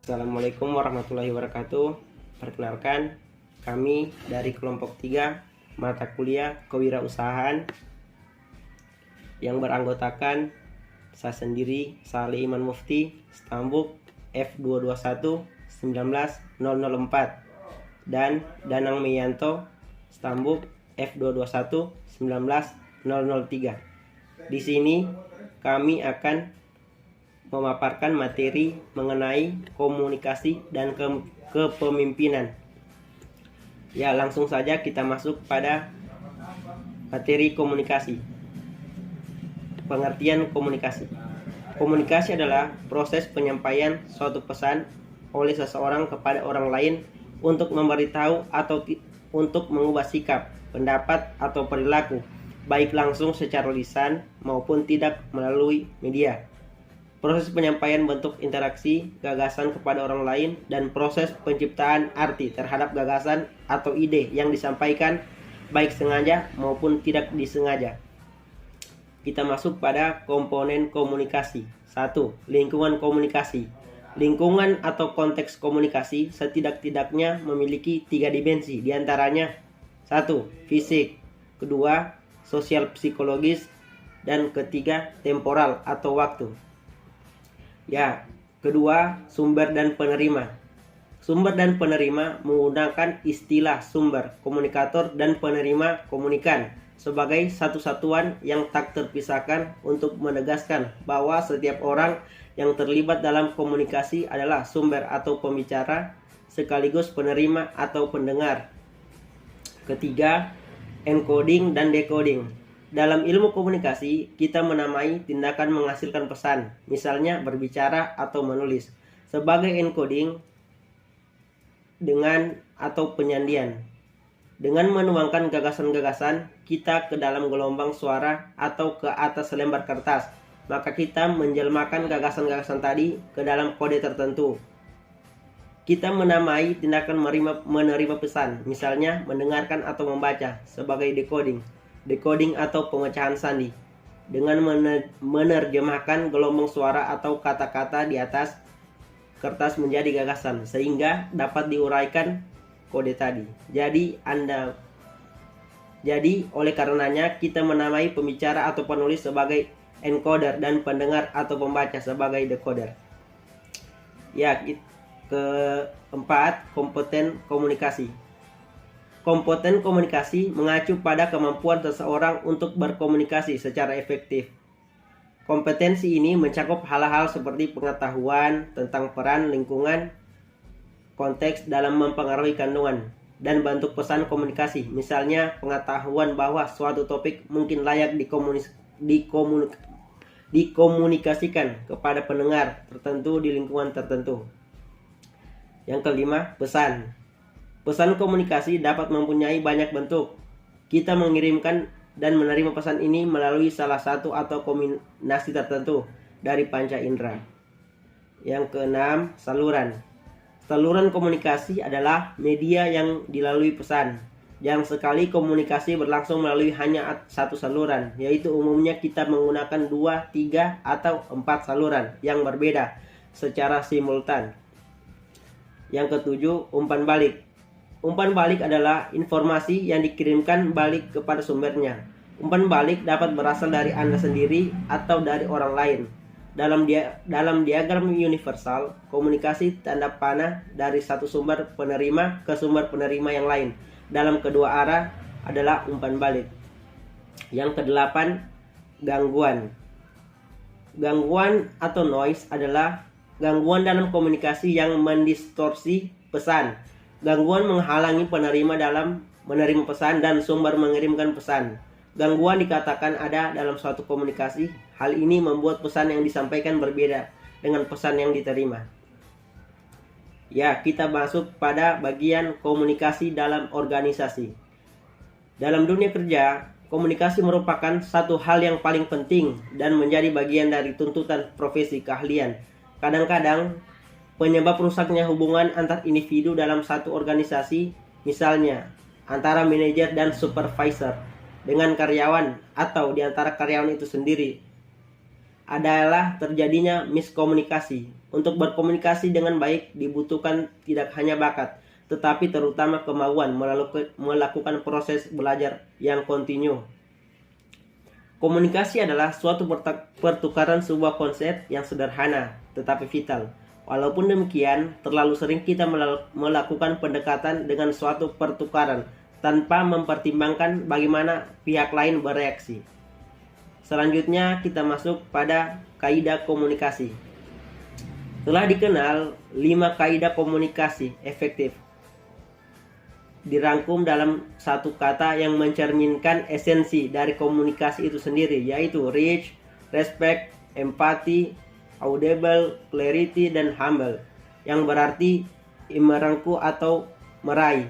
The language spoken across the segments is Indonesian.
Assalamualaikum warahmatullahi wabarakatuh. Perkenalkan, kami dari kelompok 3 mata kuliah kewirausahaan yang beranggotakan saya sendiri, Saleh Iman Mufti, stambuk F221 19004, dan Danang Meyanto, stambuk F221 19003. Di sini kami akan memaparkan materi mengenai komunikasi dan kepemimpinan. Ya, langsung saja kita masuk pada materi komunikasi. Pengertian komunikasi. Komunikasi adalah proses penyampaian suatu pesan oleh seseorang kepada orang lain untuk memberitahu atau untuk mengubah sikap, pendapat, atau perilaku, baik langsung secara lisan maupun tidak melalui media. Proses penyampaian bentuk interaksi gagasan kepada orang lain dan proses penciptaan arti terhadap gagasan atau ide yang disampaikan baik sengaja maupun tidak disengaja. Kita masuk pada komponen komunikasi. 1. Lingkungan komunikasi. Lingkungan atau konteks komunikasi setidak-tidaknya memiliki 3 dimensi, diantaranya 1. Fisik, 2. Sosial psikologis, dan ketiga temporal atau waktu. Ya, kedua, sumber dan penerima. Sumber dan penerima menggunakan istilah sumber, komunikator, dan penerima, komunikan, sebagai satu satuan yang tak terpisahkan untuk menegaskan bahwa setiap orang yang terlibat dalam komunikasi adalah sumber atau pembicara, sekaligus penerima atau pendengar. Ketiga, encoding dan decoding. Dalam ilmu komunikasi, kita menamai tindakan menghasilkan pesan, misalnya berbicara atau menulis, sebagai encoding dengan atau penyandian. Dengan menuangkan gagasan-gagasan kita ke dalam gelombang suara atau ke atas lembar kertas, maka kita menjelmakan gagasan-gagasan tadi ke dalam kode tertentu. Kita menamai tindakan menerima pesan, misalnya mendengarkan atau membaca, sebagai decoding. Decoding atau pemecahan sandi, dengan menerjemahkan gelombang suara atau kata-kata di atas kertas menjadi gagasan sehingga dapat diuraikan kode tadi. Jadi oleh karenanya kita menamai pembicara atau penulis sebagai encoder dan pendengar atau pembaca sebagai decoder. Ya, keempat, kompeten komunikasi. Kompeten komunikasi mengacu pada kemampuan seseorang untuk berkomunikasi secara efektif. Kompetensi ini mencakup hal-hal seperti pengetahuan tentang peran lingkungan, konteks dalam mempengaruhi kandungan, dan bentuk pesan komunikasi. Misalnya, pengetahuan bahwa suatu topik mungkin layak dikomunikasikan kepada pendengar tertentu di lingkungan tertentu. Yang kelima, pesan. Pesan komunikasi dapat mempunyai banyak bentuk. Kita mengirimkan dan menerima pesan ini melalui salah satu atau kombinasi tertentu dari panca indera. Yang keenam, saluran. Saluran komunikasi adalah media yang dilalui pesan. Yang sekali komunikasi berlangsung melalui hanya satu saluran, yaitu umumnya kita menggunakan 2, 3, atau 4 saluran yang berbeda secara simultan. Yang ketujuh, umpan balik. Umpan balik adalah informasi yang dikirimkan balik kepada sumbernya. Umpan balik dapat berasal dari Anda sendiri atau dari orang lain. Dalam diagram universal, komunikasi tanda panah dari satu sumber penerima ke sumber penerima yang lain dalam kedua arah adalah umpan balik. Yang kedelapan, gangguan. Gangguan atau noise adalah gangguan dalam komunikasi yang mendistorsi pesan. Gangguan menghalangi penerima dalam menerima pesan dan sumber mengirimkan pesan. Gangguan dikatakan ada dalam suatu komunikasi. Hal ini membuat pesan yang disampaikan berbeda dengan pesan yang diterima. Ya, kita masuk pada bagian komunikasi dalam organisasi. Dalam dunia kerja, komunikasi merupakan satu hal yang paling penting dan menjadi bagian dari tuntutan profesi keahlian. Kadang-kadang penyebab rusaknya hubungan antar individu dalam satu organisasi, misalnya antara manajer dan supervisor dengan karyawan atau di antara karyawan itu sendiri, adalah terjadinya miskomunikasi. Untuk berkomunikasi dengan baik dibutuhkan tidak hanya bakat, tetapi terutama kemauan melakukan proses belajar yang kontinu. Komunikasi adalah suatu pertukaran sebuah konsep yang sederhana tetapi vital. Walaupun demikian, terlalu sering kita melakukan pendekatan dengan suatu pertukaran tanpa mempertimbangkan bagaimana pihak lain bereaksi. Selanjutnya kita masuk pada kaidah komunikasi. Telah dikenal 5 kaidah komunikasi efektif dirangkum dalam satu kata yang mencerminkan esensi dari komunikasi itu sendiri, yaitu reach, respect, empathy, audible, clarity, dan humble, yang berarti merangkul atau meraih.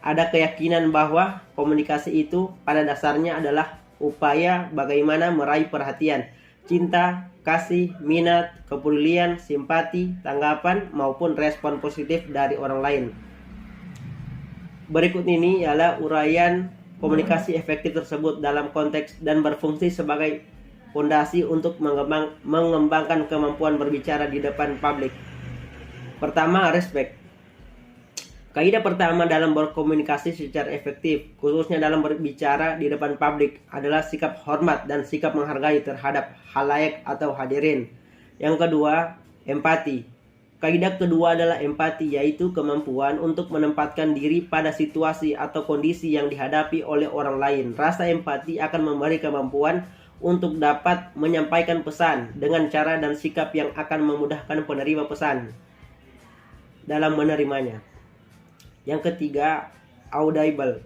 Ada keyakinan bahwa komunikasi itu pada dasarnya adalah upaya bagaimana meraih perhatian, cinta, kasih, minat, kepedulian, simpati, tanggapan, maupun respon positif dari orang lain. Berikut ini ialah uraian komunikasi efektif tersebut dalam konteks dan berfungsi sebagai fondasi untuk mengembangkan kemampuan berbicara di depan publik. Pertama, respect. Kaidah pertama dalam berkomunikasi secara efektif, khususnya dalam berbicara di depan publik, adalah sikap hormat dan sikap menghargai terhadap khalayak atau hadirin. Yang kedua, empati. Kaidah kedua adalah empati, yaitu kemampuan untuk menempatkan diri pada situasi atau kondisi yang dihadapi oleh orang lain. Rasa empati akan memberi kemampuan untuk dapat menyampaikan pesan dengan cara dan sikap yang akan memudahkan penerima pesan dalam menerimanya. Yang ketiga, audible.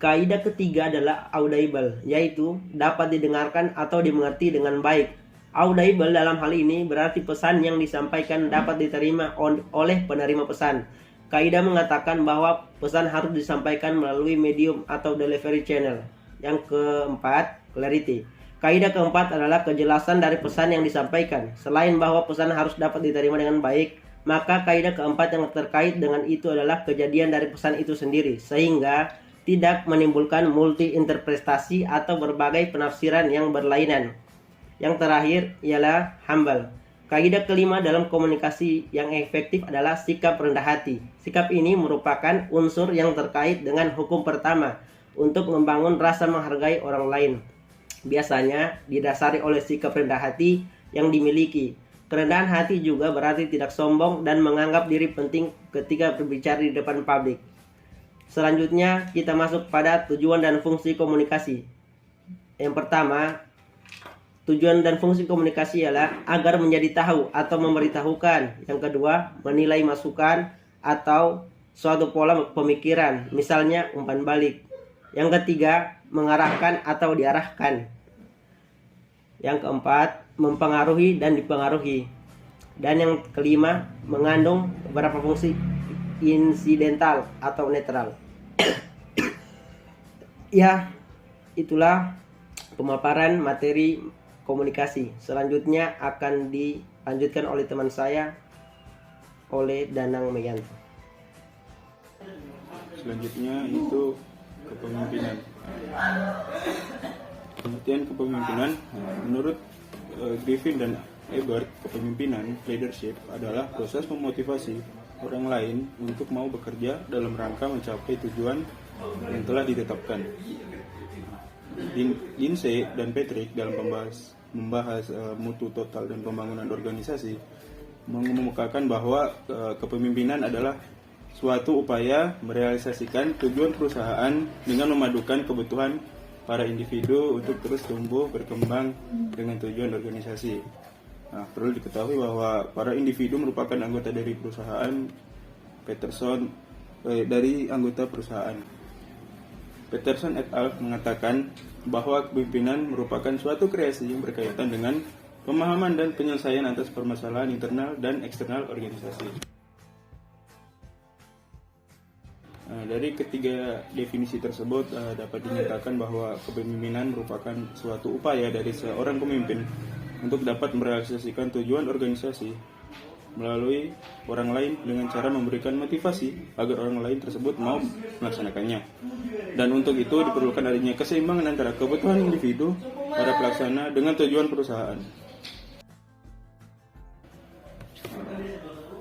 Kaidah ketiga adalah audible, yaitu dapat didengarkan atau dimengerti dengan baik. Audible dalam hal ini berarti pesan yang disampaikan dapat diterima oleh penerima pesan. Kaidah mengatakan bahwa pesan harus disampaikan melalui medium atau delivery channel. Yang keempat, clarity. Kaidah keempat adalah kejelasan dari pesan yang disampaikan. Selain bahwa pesan harus dapat diterima dengan baik, maka kaidah keempat yang terkait dengan itu adalah kejadian dari pesan itu sendiri, sehingga tidak menimbulkan multi interpretasi atau berbagai penafsiran yang berlainan. Yang terakhir ialah humble. Kaidah kelima dalam komunikasi yang efektif adalah sikap rendah hati. Sikap ini merupakan unsur yang terkait dengan hukum pertama untuk membangun rasa menghargai orang lain. Biasanya didasari oleh sikap rendah hati yang dimiliki. Kerendahan hati juga berarti tidak sombong dan menganggap diri penting ketika berbicara di depan publik. Selanjutnya kita masuk pada tujuan dan fungsi komunikasi. Yang pertama, tujuan dan fungsi komunikasi ialah agar menjadi tahu atau memberitahukan. Yang kedua, menilai masukan atau suatu pola pemikiran, misalnya umpan balik. Yang ketiga, mengarahkan atau diarahkan. Yang keempat, mempengaruhi dan dipengaruhi. Dan yang kelima, mengandung beberapa fungsi insidental atau netral. Ya, itulah pemaparan materi komunikasi. Selanjutnya akan dilanjutkan oleh teman saya, oleh Danang Meyanto. Selanjutnya itu kepemimpinan. Pengertian kepemimpinan menurut Griffin dan Ebert, kepemimpinan leadership adalah proses memotivasi orang lain untuk mau bekerja dalam rangka mencapai tujuan yang telah ditetapkan. Lindsay dan Patrick dalam membahas mutu total dan pembangunan organisasi mengemukakan bahwa kepemimpinan adalah suatu upaya merealisasikan tujuan perusahaan dengan memadukan kebutuhan para individu untuk terus tumbuh berkembang dengan tujuan organisasi. Nah, perlu diketahui bahwa para individu merupakan anggota dari perusahaan. Dari anggota perusahaan. Peterson et al. Mengatakan bahwa kepemimpinan merupakan suatu kreasi yang berkaitan dengan pemahaman dan penyelesaian atas permasalahan internal dan eksternal organisasi. Dari ketiga definisi tersebut dapat dinyatakan bahwa kepemimpinan merupakan suatu upaya dari seorang pemimpin untuk dapat merealisasikan tujuan organisasi melalui orang lain dengan cara memberikan motivasi agar orang lain tersebut mau melaksanakannya. Dan untuk itu diperlukan adanya keseimbangan antara kebutuhan individu para pelaksana dengan tujuan perusahaan.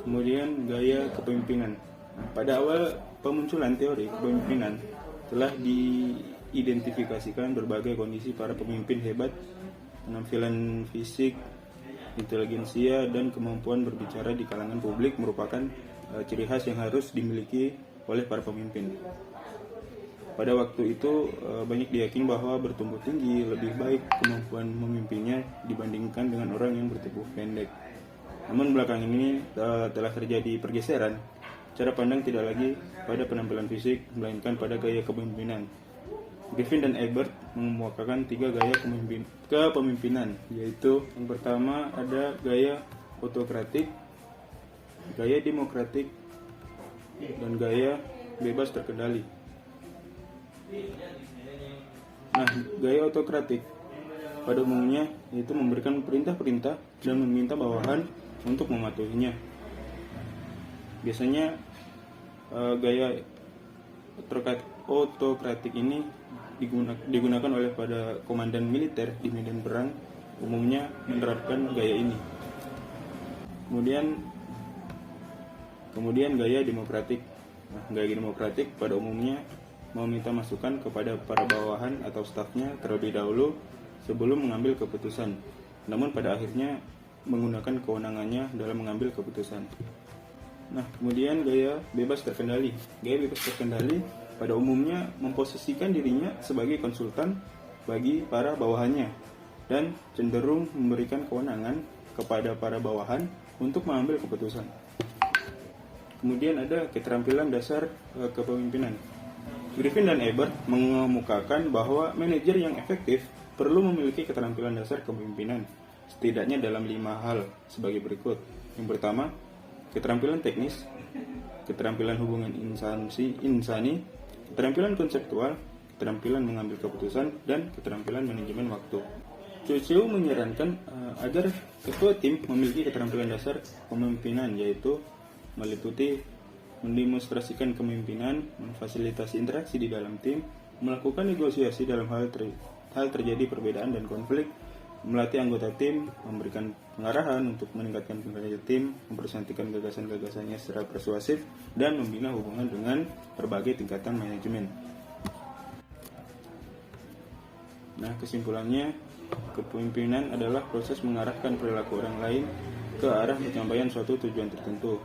Kemudian gaya kepemimpinan. Pada awal pemunculan teori kepemimpinan telah diidentifikasikan berbagai kondisi para pemimpin hebat, penampilan fisik, inteligensia, dan kemampuan berbicara di kalangan publik merupakan ciri khas yang harus dimiliki oleh para pemimpin. Pada waktu itu banyak diyakini bahwa bertubuh tinggi lebih baik kemampuan memimpinnya dibandingkan dengan orang yang bertubuh pendek. Namun belakangan ini telah terjadi pergeseran. Cara pandang tidak lagi pada penampilan fisik, melainkan pada gaya kepemimpinan. Griffin dan Ebert mengemukakan 3 gaya kepemimpinan, yaitu yang pertama ada gaya autokratik, gaya demokratik, dan gaya bebas terkendali. Nah, gaya autokratik pada umumnya yaitu memberikan perintah-perintah dan meminta bawahan untuk mematuhinya. Biasanya gaya autokratik ini digunakan oleh pada komandan militer di medan perang, umumnya menerapkan gaya ini. Kemudian gaya demokratik. Nah, gaya demokratik pada umumnya meminta masukan kepada para bawahan atau stafnya terlebih dahulu sebelum mengambil keputusan, namun pada akhirnya menggunakan kewenangannya dalam mengambil keputusan. Nah, kemudian gaya bebas terkendali. Gaya bebas terkendali pada umumnya memposisikan dirinya sebagai konsultan bagi para bawahannya dan cenderung memberikan kewenangan kepada para bawahan untuk mengambil keputusan. Kemudian ada keterampilan dasar kepemimpinan. Griffin dan Ebert mengemukakan bahwa manajer yang efektif perlu memiliki keterampilan dasar kepemimpinan, setidaknya dalam 5 hal sebagai berikut. Yang pertama, keterampilan teknis, keterampilan hubungan insani, keterampilan konseptual, keterampilan mengambil keputusan, dan keterampilan manajemen waktu. Churchill menyarankan agar ketua tim memiliki keterampilan dasar kepemimpinan, yaitu meliputi mendemonstrasikan kepemimpinan, memfasilitasi interaksi di dalam tim, melakukan negosiasi dalam hal terjadi perbedaan dan konflik, melatih anggota tim, memberikan pengarahan untuk meningkatkan kinerja tim, mempresentasikan gagasan-gagasannya secara persuasif, dan membina hubungan dengan berbagai tingkatan manajemen. Nah, kesimpulannya, kepemimpinan adalah proses mengarahkan perilaku orang lain ke arah pencapaian suatu tujuan tertentu.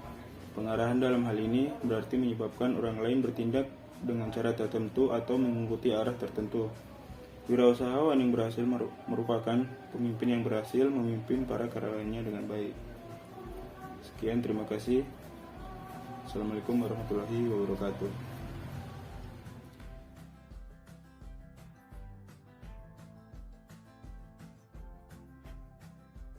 Pengarahan dalam hal ini berarti menyebabkan orang lain bertindak dengan cara tertentu atau mengikuti arah tertentu. Wirausahawan yang berhasil merupakan pemimpin yang berhasil memimpin para karyawannya dengan baik. Sekian, terima kasih. Assalamualaikum warahmatullahi wabarakatuh.